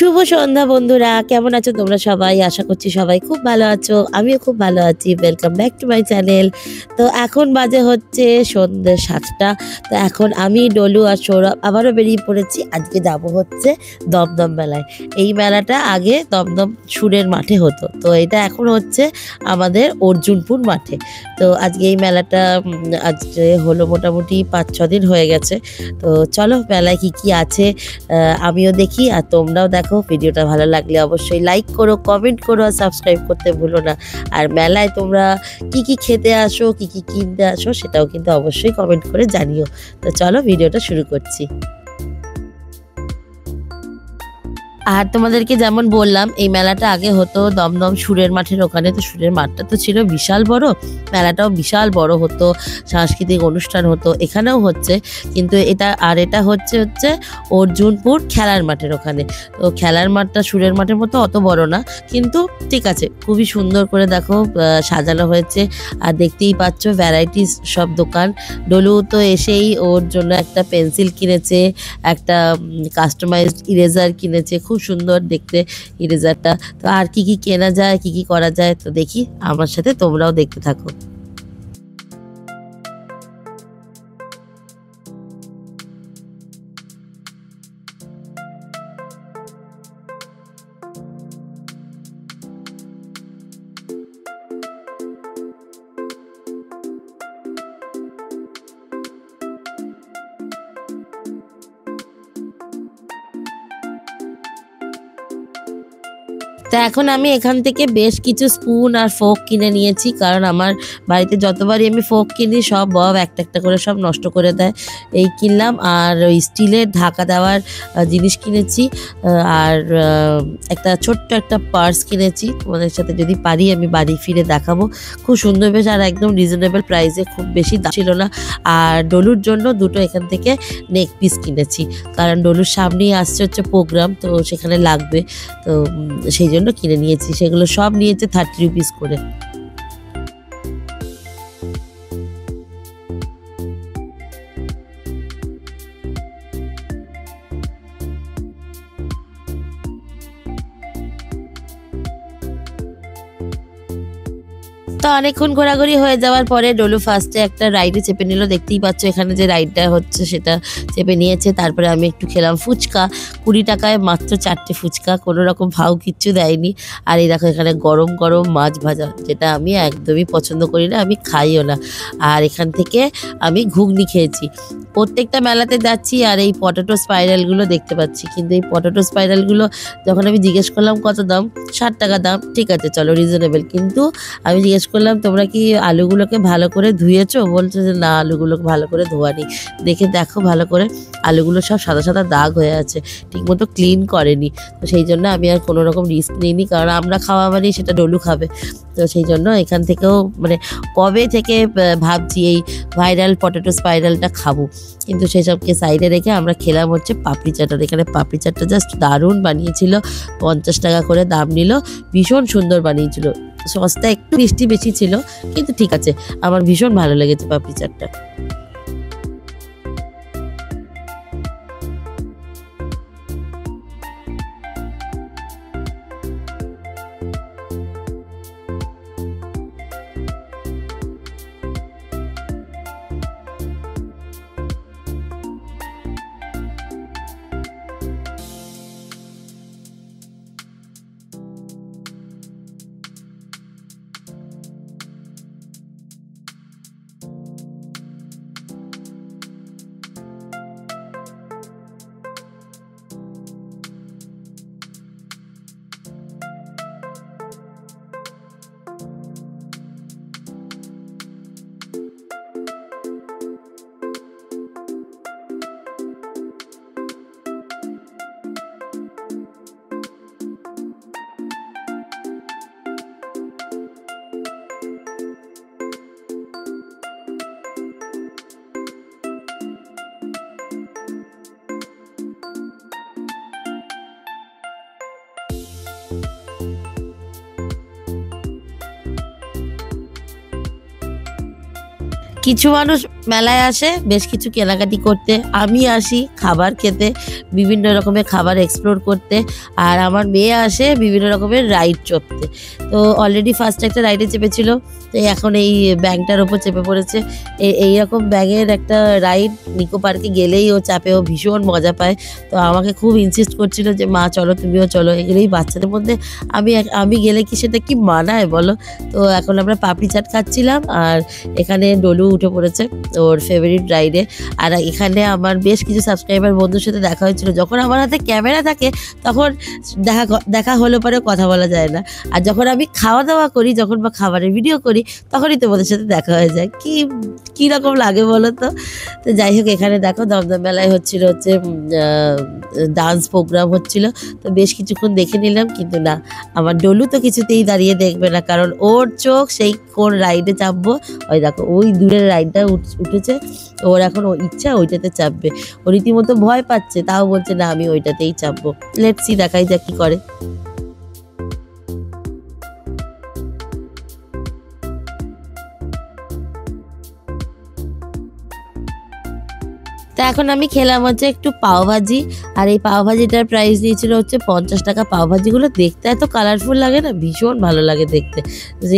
শুভ সন্ধ্যা বন্ধুরা, কেমন আছো তোমরা সবাই? আশা করছি সবাই খুব ভালো আছো। আমিও খুব ভালো আছি। Welcome back to my channel. তো এখন বাজে হচ্ছে সন্ধ্যে ৭টা। তো এখন আমি, ডলু আর সৌরভ আবারও বেরিয়ে পড়েছি। আজকে যাব হচ্ছে দমদম মেলায়। এই মেলাটা আগে দমদম সুরের মাঠে হতো, তো এটা এখন হচ্ছে আমাদের অর্জুনপুর মাঠে। তো আজকে এই মেলাটা আজকে হলো মোটামুটি ৫-৬ দিন হয়ে গেছে। তো চলো মেলায় কি কি আছে আমিও দেখি আর তোমরাও দেখো। ভিডিওটা ভালো লাগলে অবশ্যই লাইক করো, কমেন্ট করো আর সাবস্ক্রাইব করতে ভুলো না। আর মেলায় তোমরা কি কি খেতে আসো, কি কি কিনতে আসো সেটাও কিন্তু অবশ্যই কমেন্ট করে জানিও। তো চলো ভিডিওটা শুরু করছি। আর তোমাদেরকে যেমন বললাম, এই মেলাটা আগে হতো দমদম সুরের মাঠের ওখানে। তো সুরের মাঠটা তো ছিল বিশাল বড়, মেলাটাও বিশাল বড় হতো, সাংস্কৃতিক অনুষ্ঠান হতো, এখানেও হচ্ছে। কিন্তু এটা হচ্ছে অর্জুনপুর খেলার মাঠের ওখানে। তো খেলার মাঠটা সুরের মাঠের মতো অত বড় না, কিন্তু ঠিক আছে, খুবই সুন্দর করে দেখো সাজানো হয়েছে। আর দেখতেই পাচ্ছ ভ্যারাইটিস সব দোকান। ডলু তো এসেই ওর জন্য একটা পেন্সিল কিনেছে, একটা কাস্টমাইজড ইরেজার কিনেছে, খুব সুন্দর দেখতে ইরেজারটা। তো আর কি কি কেনা যায়, কি কি করা যায়, তো দেখি, আমার সাথে তোমরাও দেখতে থাকো। তা এখন আমি এখান থেকে বেশ কিছু স্পুন আর ফোক কিনে নিয়েছি, কারণ আমার বাড়িতে যতবারই আমি ফোক কিনি সব বব একটা একটা করে সব নষ্ট করে দেয়। এই কিনলাম। আর ওই স্টিলের ঢাকা দেওয়ার জিনিস কিনেছি। আর একটা ছোট্ট একটা পার্স কিনেছি। তোমাদের সাথে যদি পারি আমি বাড়ি ফিরে দেখাবো। খুব সুন্দর বেশ, আর একদম রিজনেবল প্রাইসে, খুব বেশি দাম ছিল না। আর ডলুর জন্য দুটো এখান থেকে নেক পিস কিনেছি, কারণ ডলুর সামনেই আসছে হচ্ছে প্রোগ্রাম, তো সেখানে লাগবে। তো সেই জন্য কিনে নিয়েছি। সেগুলো সব নিয়েছে 30 রুপিস করে। তো অনেকক্ষণ ঘোরাঘুরি হয়ে যাওয়ার পরে ডলু ফার্স্টে একটা রাইডে চেপে নিল। দেখতেই পাচ্ছ এখানে যে রাইডটা হচ্ছে সেটা চেপে নিয়েছে। তারপরে আমি একটু খেলাম ফুচকা। 20 টাকায় মাত্র 4টে ফুচকা, কোনো রকম ভাও কিচ্ছু দেয়নি। আর এই দেখো এখানে গরম গরম মাছ ভাজা, যেটা আমি একদমই পছন্দ করি না, আমি খাইও না। আর এখান থেকে আমি ঘুগনি খেয়েছি। প্রত্যেকটা মেলাতে যাচ্ছি আর এই পটেটো স্পাইরালগুলো দেখতে পাচ্ছি, কিন্তু এই পটেটো স্পাইরালগুলো যখন আমি জিজ্ঞেস করলাম কত দাম, 60 টাকা দাম। ঠিক আছে চলো, রিজনেবল। কিন্তু আমি জিজ্ঞেস করলাম তোমরা কি আলুগুলোকে ভালো করে ধুয়েছো? বলছে যে না, আলুগুলোকে ভালো করে ধোয়া নেই। দেখে দেখো ভালো করে, আলুগুলো সব সাদা সাদা দাগ হয়ে আছে, ঠিকমতো ক্লিন করেনি। তো সেই জন্য আমি আর কোনো রকম রিস্ক নিইনি, কারণ আমরা খাওয়া মানেই সেটা ডলু খাবে। তো সেই জন্য এখান থেকেও মানে কবে থেকে ভাবছি এই ভাইরাল পটেটো স্পাইরালটা খাবো, কিন্তু সেসবকে সাইডে রেখে আমরা খেলাম হচ্ছে পাপড়ি চাট। এখানে পাপড়ি চাটটা জাস্ট দারুণ বানিয়েছিল। 50 টাকা করে দাম নিল, ভীষণ সুন্দর বানিয়েছিল। সস্তা, একটু মিষ্টি বেশি ছিল, কিন্তু ঠিক আছে, আমার ভীষণ ভালো লেগেছে পাপড়ি চাটটা। কিছু মানুষ মেলায় আসে বেশ কিছু কেনাকাটি করতে, আমি আসি খাবার খেতে, বিভিন্ন রকমের খাবার এক্সপ্লোর করতে, আর আমার মেয়ে আসে বিভিন্ন রকমের রাইড চড়তে। তো অলরেডি ফার্স্ট একটা রাইডে চেপেছিল, তো এখন এই ব্যাঙটার ওপর চেপে পড়েছে। এইরকম ব্যাঙের একটা রাইড নিকো পার্কে গেলেই ও চাপে, ও ভীষণ মজা পায়। তো আমাকে খুব ইনসিস্ট করছিল যে মা চলো, তুমিও চলো। এগুলোই বাচ্চাদের মধ্যে আমি গেলে কি সেটা কি মানায় বলো। তো এখন আমরা পাপড়ি চাট খাচ্ছিলাম, আর এখানে ডলু উঠে পড়েছে ওর ফেভারিট রাইডে। আর এখানে আমার বেশ কিছু সাবস্ক্রাইবার বন্ধুর সাথে দেখা হয়েছিল। যখন আমার হাতে ক্যামেরা থাকে তখন দেখা হলে পরে কথা বলা যায় না, আর যখন আমি খাওয়া দাওয়া করি, যখন বা খাবারের ভিডিও করি, তখনই তোমাদের সাথে দেখা হয়ে যায়। কি রকম লাগে বলো তো। তো যাই হোক, এখানে দেখো দমদম মেলায় হচ্ছে ডান্স প্রোগ্রাম হচ্ছিল। তো বেশ কিছুক্ষণ দেখে নিলাম, কিন্তু না, আমার ডলু তো কিছুতেই দাঁড়িয়ে দেখবে না, কারণ ওর চোখ সেই কোন রাইডে চাপবো। ওই দেখো ওই দূরের রাইডটা উঠেছে, ওর এখন ইচ্ছা ওইটাতে চাপবে। ও রীতিমতো ভয় পাচ্ছে, তাও বলছে না আমি ওইটাতেই চাপবো। লেটস সি, দেখাই যাক কি করে। তা এখন আমি খেলাম হচ্ছে একটু পাওভাজি, আর এই পাওভাজিটার প্রাইস নিয়েছিল হচ্ছে 50 টাকা। পাওভাজিগুলো দেখতে এত কালারফুল লাগে না, ভীষণ ভালো লাগে দেখতে। যে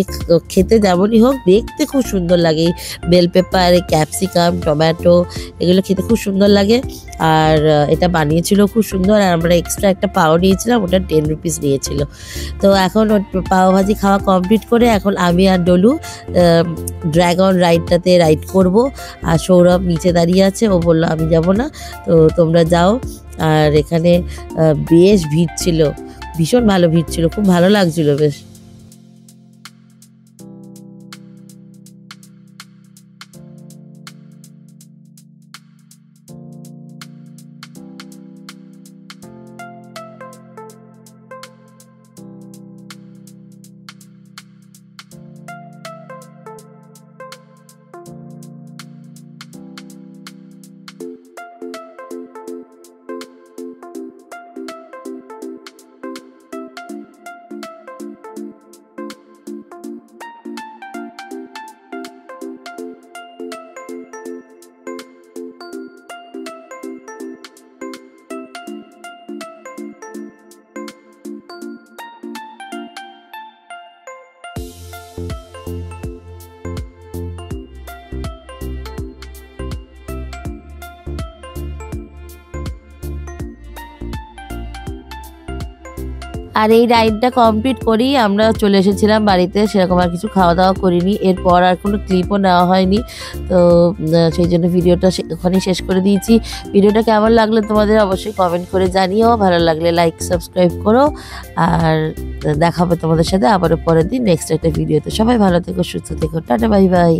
খেতে যেমনই হোক, দেখতে খুব সুন্দর লাগে। এই বেল পেপার, এই ক্যাপসিকাম, টমেটো, এগুলো খেতে খুব সুন্দর লাগে। আর এটা বানিয়েছিল খুব সুন্দর। আর আমরা এক্সট্রা একটা পাও নিয়েছিলাম, ওটা 10 রুপিস নিয়েছিল। তো এখন পাওভাজি খাওয়া কমপ্লিট করে এখন আমি আর ডলু ড্রাগন রাইডটাতে রাইড করব। আর সৌরভ নিচে দাঁড়িয়ে আছে, ও বললো আমি যাব না, তো তোমরা যাও। আর এখানে বেশ ভিড় ছিল, ভীষণ ভালো ভিড় ছিল, খুব ভালো লাগছিল বেশ। আর এই রাইডটা কমপ্লিট করেই আমরা চলে এসেছিলাম বাড়িতে। সেরকম আর কিছু খাওয়া দাওয়া করিনি, এরপর আর কোনো ক্লিপও নেওয়া হয়নি। তো সেই জন্য ভিডিওটা ওখানেই শেষ করে দিয়েছি। ভিডিওটা কেমন লাগলো তোমাদের অবশ্যই কমেন্ট করে জানিও, ভালো লাগলে লাইক সাবস্ক্রাইব করো। আর দেখা হবে তোমাদের সাথে আবারও পরের দিন নেক্সট একটা ভিডিওতে। সবাই ভালো থেকো, সুস্থ থেকো, টাটা বাই বাই।